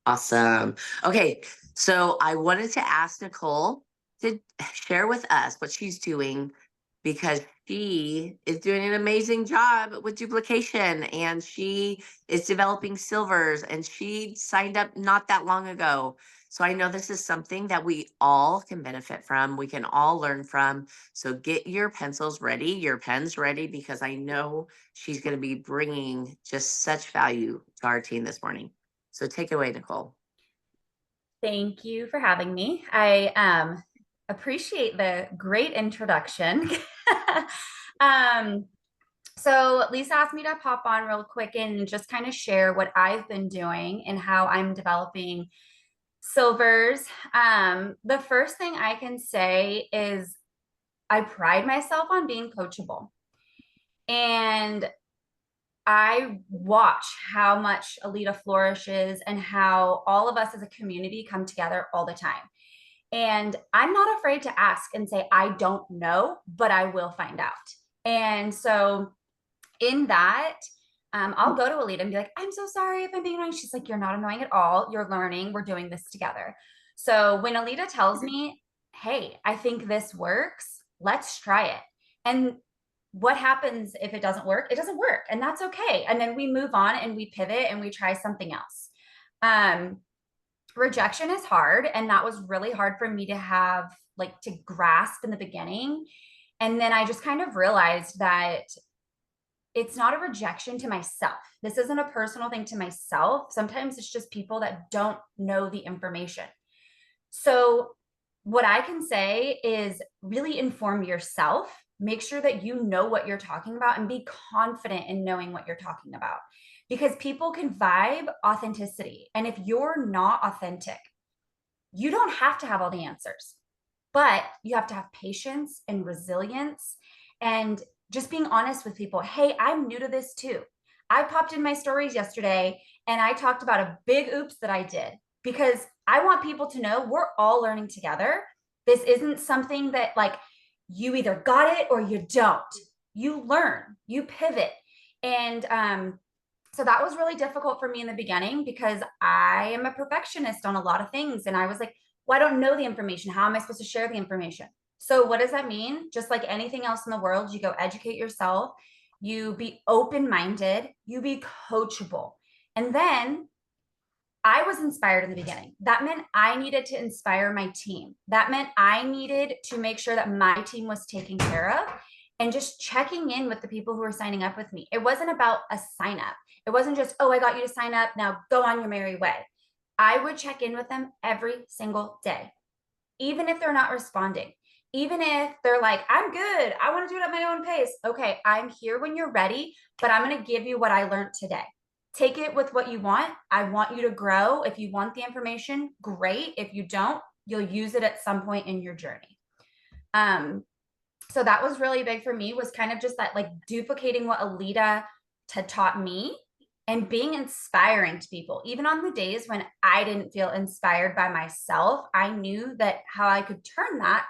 Awesome. Okay, so I wanted to ask Nicole to share with us what she's doing because she is doing an amazing job with duplication and she is developing silvers and she signed up not that long ago. So I know this is something that we all can benefit from. We can all learn from. So get your pencils ready, your pens ready, because I know she's going to be bringing just such value to our team this morning. So take it away, Nicole. Thank you for having me. I appreciate the great introduction. um, so Lisa asked me to pop on real quick and just kind of share what I've been doing and how I'm developing silvers. The first thing I can say is I pride myself on being coachable. And I watch how much Alita flourishes and how all of us as a community come together all the time. And I'm not afraid to ask and say, I don't know, but I will find out. And so, in that, I'll go to Alita and be like, I'm so sorry if I'm being annoying. She's like, you're not annoying at all. You're learning. We're doing this together. So, when Alita tells me, hey, I think this works, let's try it. And what happens if it doesn't work? It doesn't work. And that's okay. And then we move on and we pivot and we try something else. Um, Rejection is hard. And that was really hard for me to have, like, to grasp in the beginning. And then I just kind of realized that it's not a rejection to myself. This isn't a personal thing to myself. Sometimes it's just people that don't know the information. So, what I can say is really inform yourself. Make sure that you know what you're talking about and be confident in knowing what you're talking about because people can vibe authenticity. And if you're not authentic, you don't have to have all the answers, but you have to have patience and resilience and just being honest with people. Hey, I'm new to this too. I popped in my stories yesterday and I talked about a big oops that I did because I want people to know we're all learning together. This isn't something that, like, you either got it or you don't. You learn, you pivot. And so that was really difficult for me in the beginning because I am a perfectionist on a lot of things. And I was like, well, I don't know the information. How am I supposed to share the information? So, what does that mean? Just like anything else in the world, you go educate yourself, you be open minded, you be coachable. And then I was inspired in the beginning. That meant I needed to inspire my team. That meant I needed to make sure that my team was taken care of and just checking in with the people who were signing up with me. It wasn't about a sign up. It wasn't just, oh, I got you to sign up. Now go on your merry way. I would check in with them every single day, even if they're not responding. Even if they're like, I'm good, I want to do it at my own pace. Okay, I'm here when you're ready, but I'm going to give you what I learned today. Take it with what you want. I want you to grow. If you want the information, great. If you don't, you'll use it at some point in your journey. Um, so that was really big for me, was kind of just that, like, duplicating what Alita had taught me and being inspiring to people. Even on the days when I didn't feel inspired by myself, I knew that how I could turn that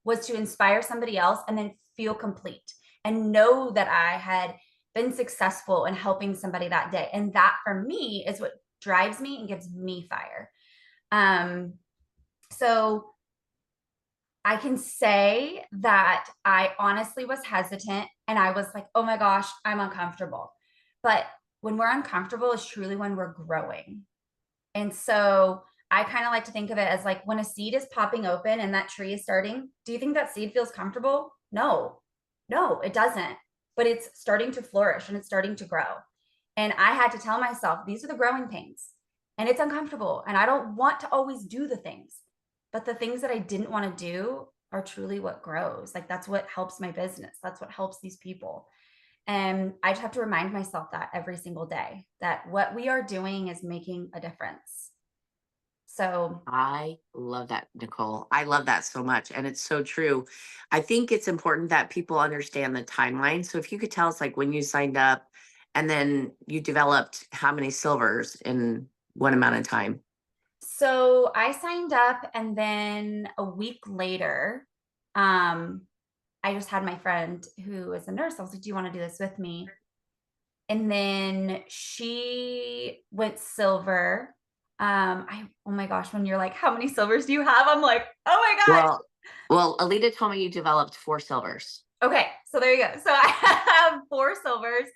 was to inspire somebody else and then feel complete and know that I had been successful in helping somebody that day. And that for me is what drives me and gives me fire. Um, so I can say that I honestly was hesitant and I was like, oh my gosh, I'm uncomfortable. But when we're uncomfortable is truly when we're growing. And so I kind of like to think of it as like when a seed is popping open and that tree is starting, do you think that seed feels comfortable? No, no, it doesn't. But it's starting to flourish and it's starting to grow. And I had to tell myself, these are the growing pains and it's uncomfortable. And I don't want to always do the things, but the things that I didn't want to do are truly what grows. Like that's what helps my business. That's what helps these people. And I just have to remind myself that every single day that what we are doing is making a difference. So, I love that, Nicole. I love that so much. And it's so true. I think it's important that people understand the timeline. So if you could tell us, like, when you signed up and then you developed how many silvers in what amount of time? so I signed up and then a week later, um, I just had my friend who is a nurse. I was like, do you want to do this with me? And then she went silver. Oh my gosh, when you're like, how many silvers do you have? I'm like, oh my gosh. Well, Alita told me you developed 4 silvers. Okay, so there you go. So I have 4 silvers.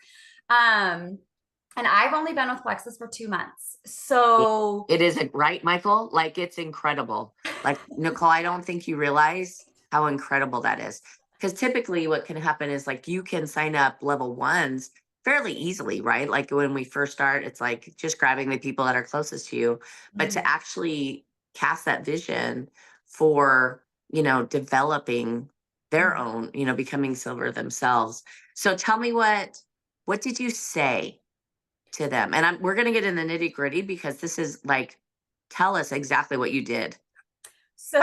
Um, and I've only been with Plexus for 2 months. It So it isn't right, Michael? Like, it's incredible. Like, Nicole, I don't think you realize how incredible that is. Because typically what can happen is like you can sign up level ones fairly easily, right? Like when we first start, it's like just grabbing the people that are closest to you. But to Mhm. actually cast that vision for, developing their Mhm. own, becoming silver themselves. So tell me what did you say to them? And we're going to get in the nitty gritty because this is like, tell us exactly what you did. So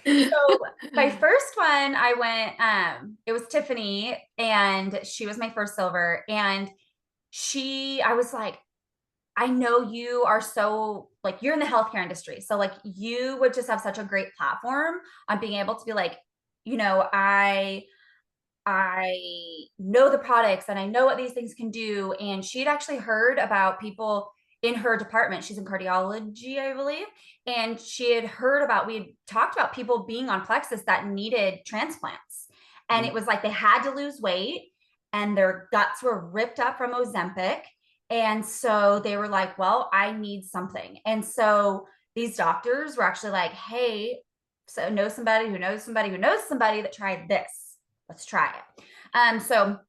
So my first one, I went, it was Tiffany, and she was my first silver. And I was like, I know you are so like you're in the healthcare industry. So like you would just have such a great platform on being able to be like, you know, I know the products and I know what these things can do. And she'd actually heard about people in her department. She's in cardiology, I believe. And she had heard about, we had talked about people being on Plexus that needed transplants. And it Mhm. was like they had to lose weight and their guts were ripped up from Ozempic. And so they were like, well, I need something. And so these doctors were actually like, hey, so know somebody who knows somebody who knows somebody that tried this, let's try it. So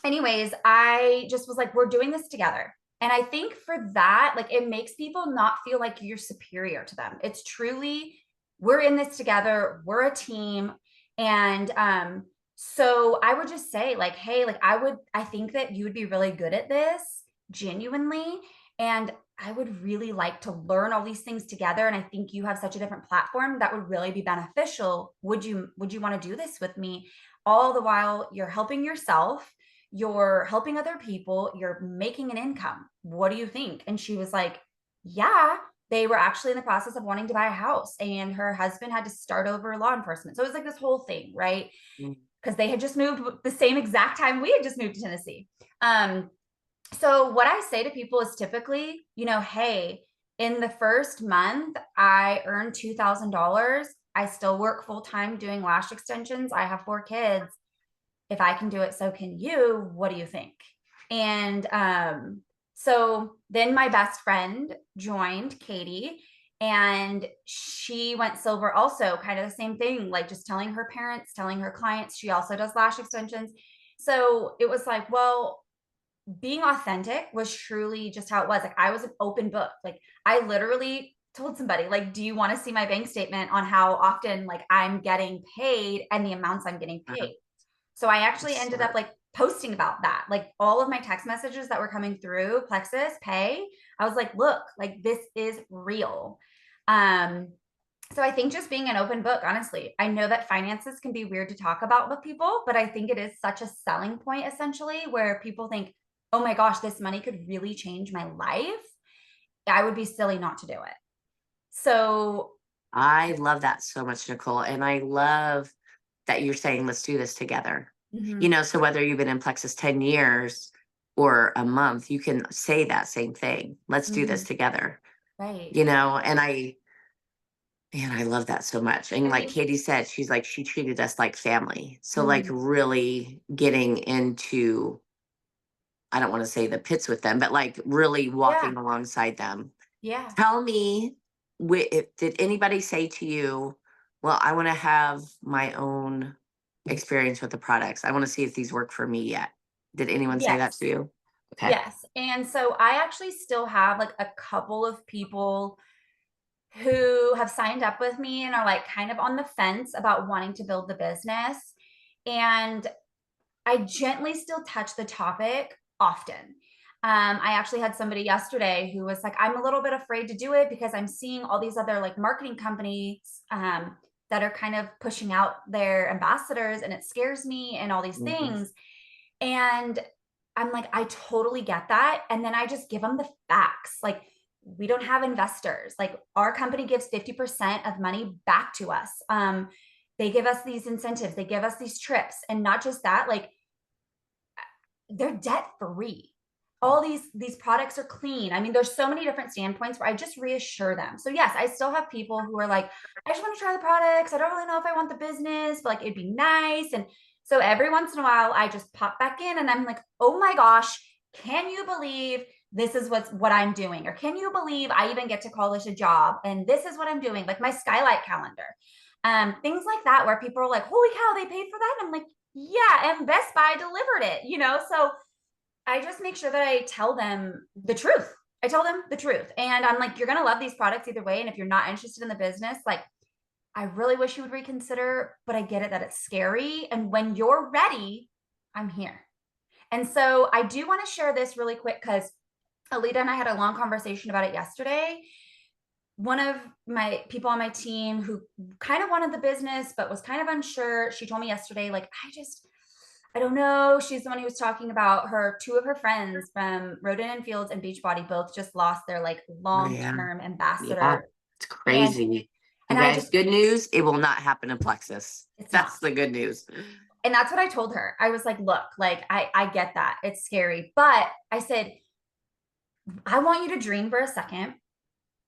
anyways, I just was like, we're doing this together. And I think for that, like it makes people not feel like you're superior to them. It's truly, we're in this together, we're a team. And so I would just say, like, hey, like I think that you would be really good at this, genuinely. And I would really like to learn all these things together. And I think you have such a different platform that would really be beneficial. Would you want to do this with me? All the while you're helping yourself, you're helping other people, you're making an income. What do you think? And she was like, yeah, they were actually in the process of wanting to buy a house and her husband had to start over law enforcement. So it was like this whole thing, right? Mhm. Because they had just moved the same exact time we had just moved to Tennessee. Um, so what I say to people is typically, hey, in the first month, I earned $2,000. I still work full time doing lash extensions. I have 4 kids. If I can do it, so can you. What do you think? And so then my best friend joined, Katie, and she went silver also, kind of the same thing, like just telling her parents, telling her clients. She also does lash extensions. So it was like, well, being authentic was truly just how it was. Like I was an open book. Like I literally told somebody, like, do you want to see my bank statement on how often like I'm getting paid and the amounts I'm getting Uh, paid? So I actually That's ended up smart. like posting about that. Like all of my text messages that were coming through Plexus Pay, I was like, look, like this is real. Um, so I think just being an open book, honestly, I know that finances can be weird to talk about with people, but I think it is such a selling point essentially where people think, oh my gosh, this money could really change my life. I would be silly not to do it. So I love that so much, Nicole. And I love that you're saying, let's do this together. mhm, So whether you've been in Plexus 10 years or a month, you can say that same thing. Let's do this mhm, together, right. and I love that so much. And I like think, Katie said, she's like, she treated us like family. So like mhm, really getting into, I don't want to say the pits with them, but like really yeah, walking alongside them. yeah. Tell me, did anybody say to you, well, I want to have my own experience with the products. I want to see if these work for me yet. Did anyone say that Yes. to you? Okay. Yes. And so I actually still have like a couple of people who have signed up with me and are like kind of on the fence about wanting to build the business. And I gently still touch the topic often. I actually had somebody yesterday who was like, I'm a little bit afraid to do it because I'm seeing all these other like marketing companies that are kind of pushing out their ambassadors and it scares me and all these Mhm. things. And I'm like, I totally get that. And then I just give them the facts. Like, we don't have investors. Like, our company gives 50% of money back to us. They give us these incentives, they give us these trips. And not just that, like, they're debt free. all these products are clean. I mean, there's so many different standpoints where I just reassure them. So yes, I still have people who are like, I just want to try the products. I don't really know if I want the business, but like it'd be nice. And so every once in a while, I just pop back in and I'm like, oh my gosh, can you believe this is what I'm doing? Or can you believe I even get to call this a job? And this is what I'm doing, like my skylight calendar. Things like that where people are like, holy cow, they paid for that. And I'm like, yeah, and Best Buy delivered it, so I just make sure that I tell them the truth. I tell them the truth. And I'm like, you're going to love these products either way. And if you're not interested in the business, like, I really wish you would reconsider, but I get it that it's scary. And when you're ready, I'm here. And so I do want to share this really quick because Alita and I had a long conversation about it yesterday. One of my people on my team who kind of wanted the business, but was kind of unsure, she told me yesterday, like, I don't know. She's the one who was talking about two of her friends from Roden and Fields and Beachbody both just lost their like Oh, yeah. long-term Yeah. ambassador. It's And crazy. You and I guys, just, good news. It will not happen in Plexus. it's not. That's the good news. And that's what I told her. I was like, look, like I get that. It's scary. But I said, I want you to dream for a second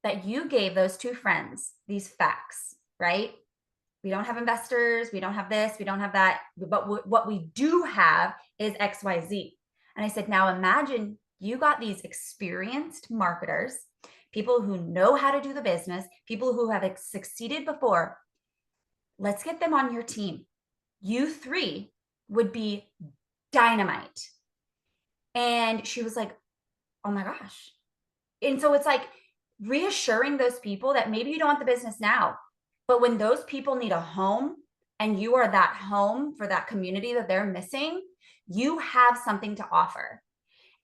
that you gave those two friends these facts, right? We don't have investors, we don't have this, we don't have that, but what we do have is XYZ. And I said, now imagine you got these experienced marketers, people who know how to do the business, people who have succeeded before. Let's get them on your team. You three would be dynamite. And she was like, oh my gosh. And so it's like reassuring those people that maybe you don't want the business now, but when those people need a home and you are that home for that community that they're missing, you have something to offer.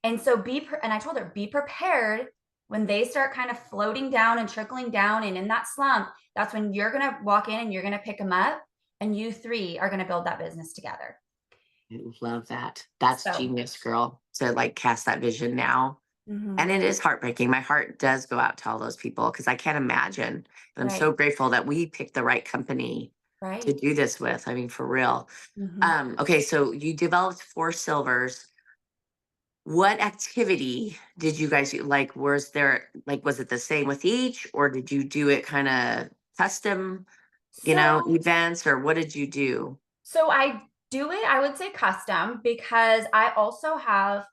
And so and I told her, be prepared when they start kind of floating down and trickling down and in that slump, that's when you're going to walk in and you're going to pick them up and you three are going to build that business together. I love that. That's genius, girl. To like cast that vision now. And it is heartbreaking. My heart does go out to all those people because I can't imagine. And I'm so grateful that we picked the right company to do this with. I mean, for real. Okay, so you developed 4 silvers. What activity did you guys do? Like, was it the same with each, or did you do it kind of custom, events, or what did you do? So I do it, I would say custom, because I also have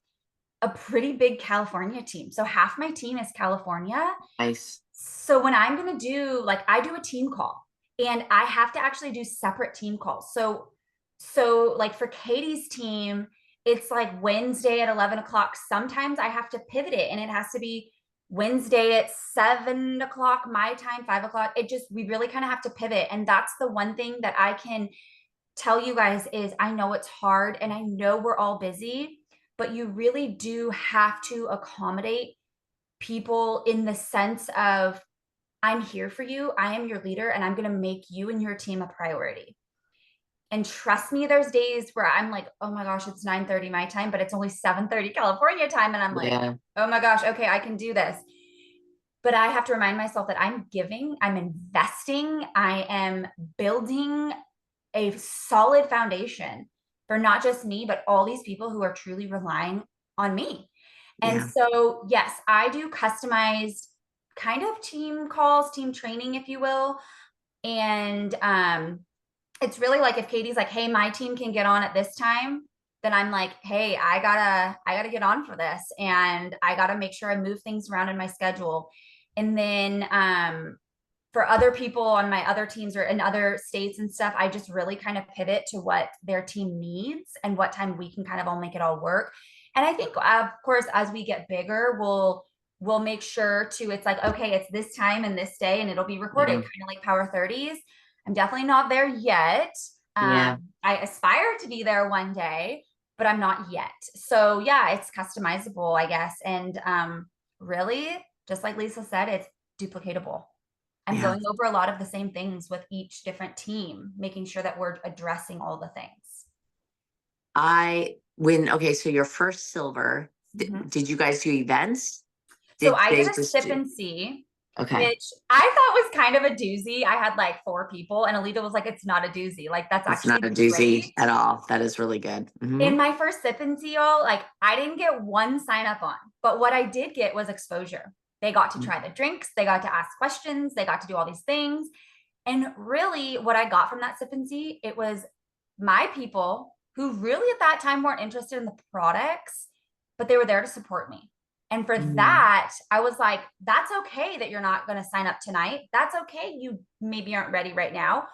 a pretty big California team. So half my team is California. Nice. So when I'm going to do, like, I do a team call and I have to actually do separate team calls. So like for Katie's team, it's like Wednesday at 11 o'clock. Sometimes I have to pivot it and it has to be Wednesday at 7 o'clock, my time, 5 o'clock. We really kind of have to pivot. And that's the one thing that I can tell you guys is I know it's hard and I know we're all busy, but you really do have to accommodate people in the sense of, I'm here for you. I am your leader and I'm going to make you and your team a priority. And trust me, there's days where I'm like, oh my gosh, it's 9:30 my time, but it's only 7:30 California time. And I'm like, oh my gosh, okay, I can do this. But I have to remind myself that I'm giving, I'm investing, I am building a solid foundation for not just me, but all these people who are truly relying on me. And so, yes, I do customized kind of team calls, team training, if you will. And it's really like if Katie's like, hey, my team can get on at this time, then I'm like, hey, I gotta get on for this. And I gotta make sure I move things around in my schedule. And then for other people on my other teams or in other states and stuff, I just really kind of pivot to what their team needs and what time we can kind of all make it all work. And I think, of course, as we get bigger, we'll make sure to, it's like, okay, it's this time and this day, and it'll be recorded, kind of like Power 30s. I'm definitely not there yet. I aspire to be there one day, but I'm not yet. So yeah, it's customizable, I guess. And really, just like Lisa said, it's duplicatable. I'm going over a lot of the same things with each different team, making sure that we're addressing all the things. So your first silver, did you guys do events? So I did a sip and see. Okay. which I thought was kind of a doozy. I had like 4 people, and Alita was like, it's not a doozy. Like, that's It's not actually a doozy great. at all. That is really good. In my first sip and seal, like I didn't get one sign up on, but what I did get was exposure. They got to try the drinks, they got to ask questions, they got to do all these things. And really, what I got from that sip and see, it was my people who really at that time weren't interested in the products, but they were there to support me. And for Mhm. that, I was like, that's okay that you're not going to sign up tonight. That's okay. You maybe aren't ready right now,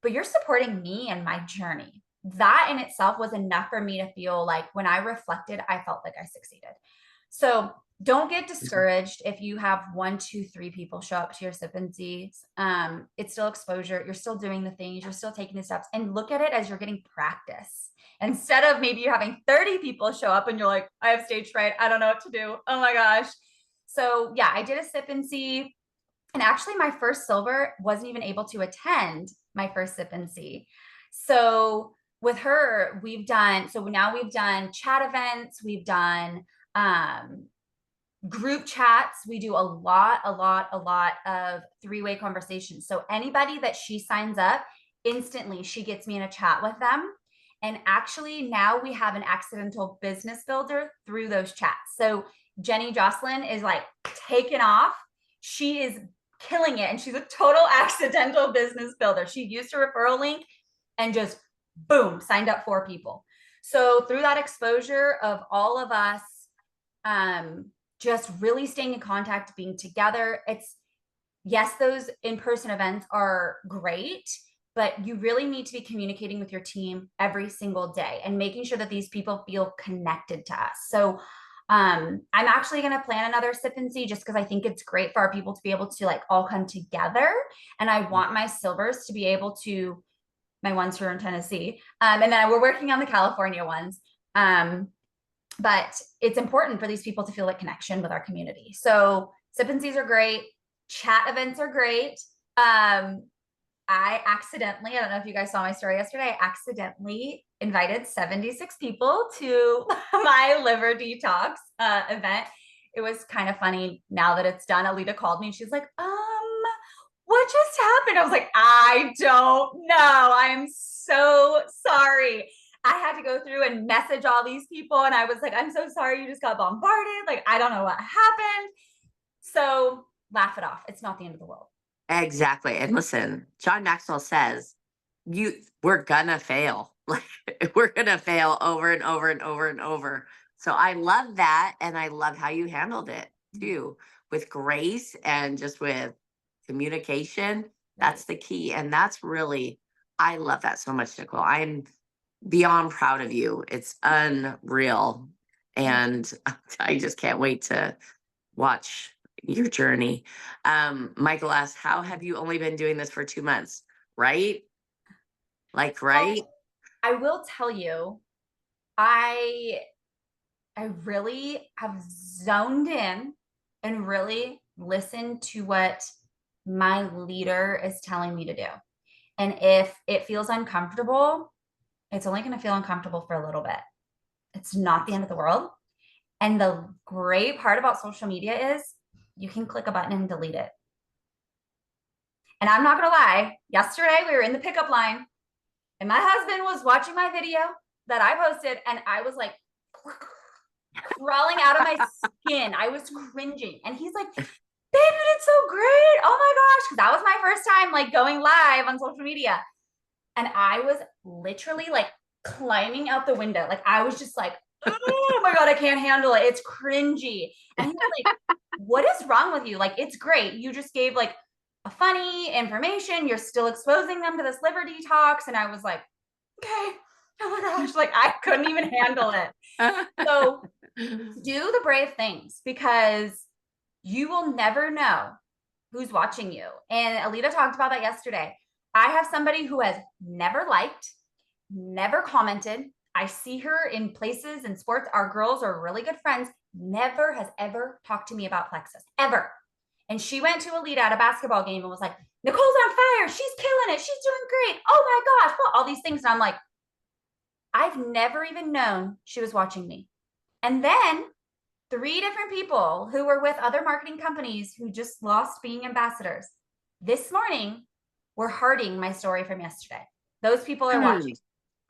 but you're supporting me and my journey. That in itself was enough for me to feel like when I reflected, I felt like I succeeded. So don't get discouraged if you have 1, 2, 3 people show up to your sip and sees. It's still exposure. You're still doing the things. You're still taking the steps, and look at it as you're getting practice. Instead of maybe you having 30 people show up and you're like, I have stage fright. I don't know what to do. Oh my gosh. So yeah, I did a sip and see. And actually, my first silver wasn't even able to attend my first sip and see. So with her, now we've done chat events, we've done group chats. We do a lot of 3-way conversations. So anybody that she signs up, instantly she gets me in a chat with them. And actually, now we have an accidental business builder through those chats. So Jenny Jocelyn is like taken off. She is killing it. And she's a total accidental business builder. She used a referral link and just boom, signed up 4 people. So through that exposure of all of us, just really staying in contact, being together. It's yes, those in-person events are great, but you really need to be communicating with your team every single day and making sure that these people feel connected to us. So I'm actually going to plan another sip and see just because I think it's great for our people to be able to like all come together. And I want my silvers to be able to, my ones who are in Tennessee. And then we're working on the California ones. But it's important for these people to feel that connection with our community. So sip and sees are great. Chat events are great. I don't know if you guys saw my story yesterday, I accidentally invited 76 people to my liver detox event. It was kind of funny now that it's done. Alita called me and she's like, what just happened? I was like, I don't know. I am so sorry. I had to go through and message all these people. And I was like, I'm so sorry you just got bombarded. Like, I don't know what happened. So laugh it off. It's not the end of the world. Exactly. And listen, John Maxwell says, we're gonna fail. Like we're gonna fail over and over and over and over. So I love that. And I love how you handled it too, with grace and just with communication. Right. That's the key. And that's really, I love that so much, Nicole. I'm beyond proud of you. It's unreal. And I just can't wait to watch your journey. Michael asked, how have you only been doing this for 2 months? Right? Like, right? Well, I will tell you, I I really have zoned in and really listened to what my leader is telling me to do. And if it feels uncomfortable, it's only going to feel uncomfortable for a little bit. It's not the end of the world. And the great part about social media is you can click a button and delete it. And I'm not going to lie, yesterday we were in the pickup line and my husband was watching my video that I posted and I was like crawling out of my skin. I was cringing. And he's like, babe, you did so great. Oh my gosh. Because that was my first time like going live on social media. And I was literally like climbing out the window. Like I was just like, oh my God, I can't handle it. It's cringy. And he was like, what is wrong with you? Like, it's great. You just gave like a funny information. You're still exposing them to this liver detox. And I was like, okay. Oh my gosh. Like I couldn't even handle it. So do the brave things because you will never know who's watching you. And Alita talked about that yesterday. I have somebody who has never liked, never commented. I see her in places in sports. Our girls are really good friends. Never has ever talked to me about Plexus, ever. And she went to Alita at a basketball game and was like, Nicole's on fire. She's killing it. She's doing great. Oh my gosh. Well, all these things. And I'm like, I've never even known she was watching me. And then 3 different people who were with other marketing companies who just lost being ambassadors this morning were hearting my story from yesterday. Those people are watching.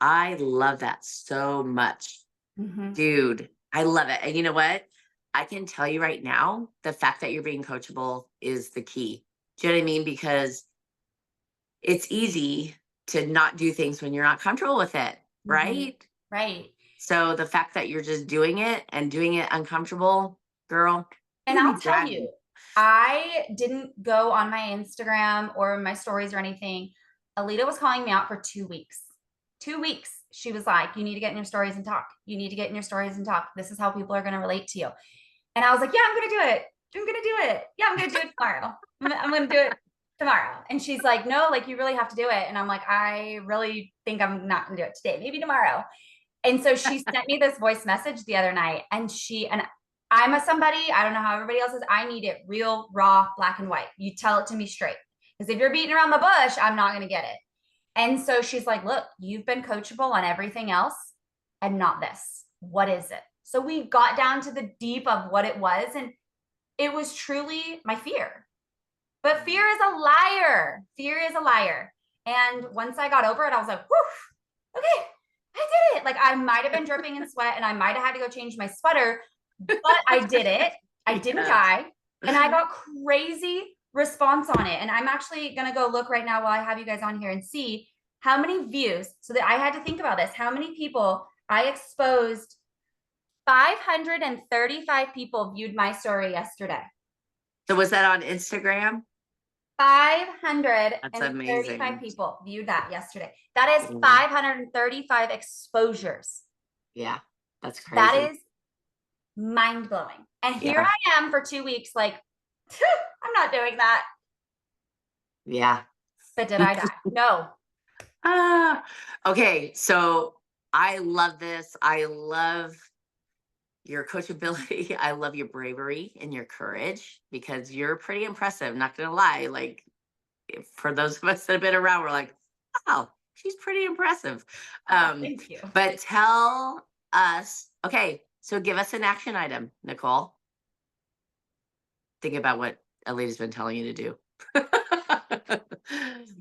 I love that so much. Mhm. Dude, I love it. And you know what? I can tell you right now, the fact that you're being coachable is the key. Do you know what I mean? Because it's easy to not do things when you're not comfortable with it, Mhm. right? Right. So the fact that you're just doing it and doing it uncomfortable, girl, And you're gonna I'll be tell dragging. you, I didn't go on my Instagram or my stories or anything. Alita was calling me out for 2 weeks. 2 weeks. She was like, "You need to get in your stories and talk. You need to get in your stories and talk. This is how people are going to relate to you." And I was like, "Yeah, I'm going to do it. I'm going to do it. Yeah, I'm going to do it tomorrow. I'm going to do it tomorrow." And she's like, "No, like you really have to do it." And I'm like, "I really think I'm not going to do it today. Maybe tomorrow." And so she sent me this voice message the other night, and I'm somebody, I don't know how everybody else is. I need it real, raw, black and white. You tell it to me straight. Because if you're beating around the bush, I'm not going to get it. And so she's like, "Look, you've been coachable on everything else and not this. What is it?" So we got down to the deep of what it was. And it was truly my fear. But fear is a liar. Fear is a liar. And once I got over it, I was like, whew, okay, I did it. Like I might have been dripping in sweat and I might have had to go change my sweater, but I did it. I didn't die. And I got crazy response on it. And I'm actually going to go look right now while I have you guys on here and see how many views. So that I had to think about this. How many people I exposed? 535 people viewed my story yesterday. So was that on Instagram? 535 That's amazing. people viewed that yesterday. That is Yeah. 535 exposures. Yeah, that's crazy. That is mind blowing. And here Yeah. I am for 2 weeks, like, I'm not doing that. Yeah. But did I die? No. Okay. So I love this. I love your coachability. I love your bravery and your courage because you're pretty impressive. Not gonna lie. Like for those of us that have been around, we're like, wow, she's pretty impressive. Thank you. But tell us, okay, so give us an action item, Nicole. Think about what Alita's been telling you to do.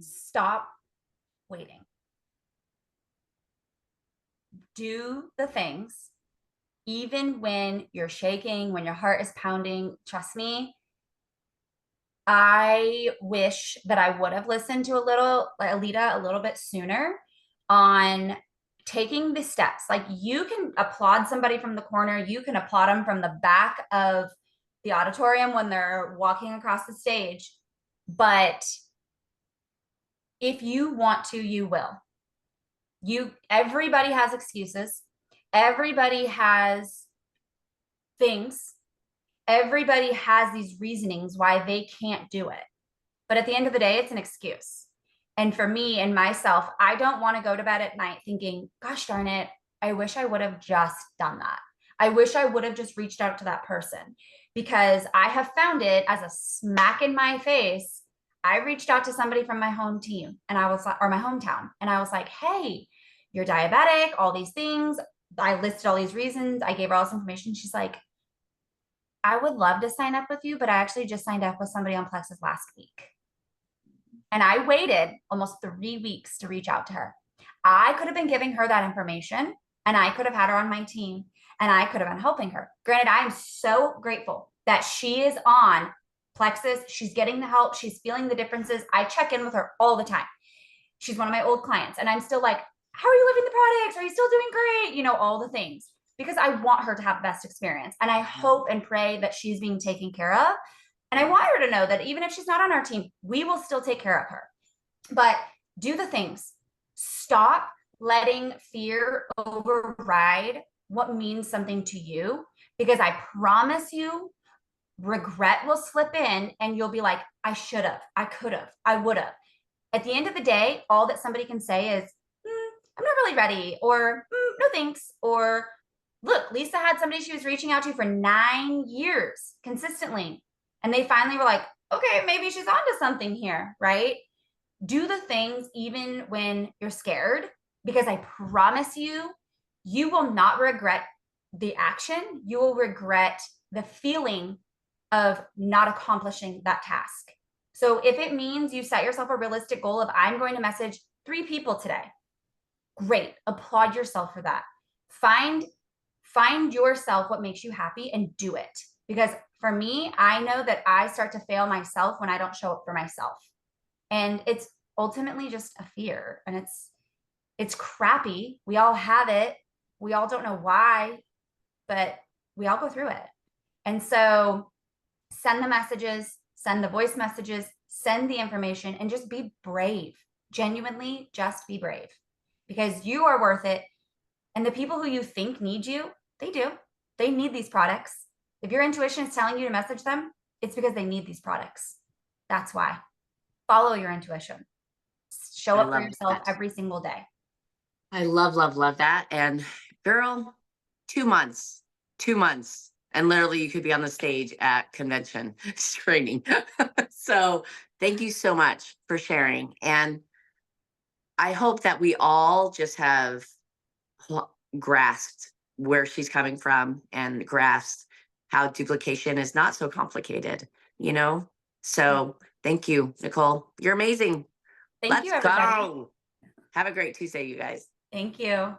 Stop waiting. Do the things, even when you're shaking, when your heart is pounding. Trust me, I wish that I would have listened to Alita a little bit sooner on taking the steps. Like you can applaud somebody from the corner, you can applaud them from the back of the auditorium when they're walking across the stage. But if you want to, you will. Everybody has excuses. Everybody has things. Everybody has these reasonings why they can't do it. But at the end of the day, it's an excuse. And for me and myself, I don't want to go to bed at night thinking, gosh darn it, I wish I would have just done that. I wish I would have just reached out to that person, because I have found it as a smack in my face. I reached out to somebody from my home team and I was like, or my hometown, and I was like, "Hey, you're diabetic, all these things." I listed all these reasons. I gave her all this information. She's like, "I would love to sign up with you, but I actually just signed up with somebody on Plexus last week." And I waited almost 3 weeks to reach out to her. I could have been giving her that information and I could have had her on my team and I could have been helping her. Granted, I am so grateful that she is on Plexus. She's getting the help. She's feeling the differences. I check in with her all the time. She's one of my old clients. And I'm still like, "How are you living the products? Are you still doing great?" You know, all the things, because I want her to have the best experience. And I hope and pray that she's being taken care of. And I want her to know that even if she's not on our team, we will still take care of her. But do the things. Stop letting fear override what means something to you, because I promise you, regret will slip in and you'll be like, "I should have, I could have, I would have." At the end of the day, all that somebody can say is, "I'm not really ready," or "No thanks," or "Look, Lisa had somebody she was reaching out to for 9 years consistently. And they finally were like, okay, maybe she's onto something here," right? Do the things even when you're scared, because I promise you, you will not regret the action, you will regret the feeling of not accomplishing that task. So if it means you set yourself a realistic goal of I'm going to message 3 people today, great. Applaud yourself for that. Find yourself what makes you happy and do it. Because for me, I know that I start to fail myself when I don't show up for myself. And it's ultimately just a fear, and it's crappy. We all have it. We all don't know why, but we all go through it. And so send the messages, send the voice messages, send the information, and just be brave. Genuinely, just be brave, because you are worth it. And the people who you think need you, they do. They need these products. If your intuition is telling you to message them, it's because they need these products. That's why. Follow your intuition. Show I up for love yourself that. every single day. I love that. And girl, 2 months, 2 months. And literally you could be on the stage at convention training. So thank you so much for sharing. And I hope that we all just have grasped where she's coming from and grasped how duplication is not so complicated, you know? So thank you, Nicole. You're amazing. Thank Let's you, everybody. go. Have a great Tuesday, you guys. Thank you.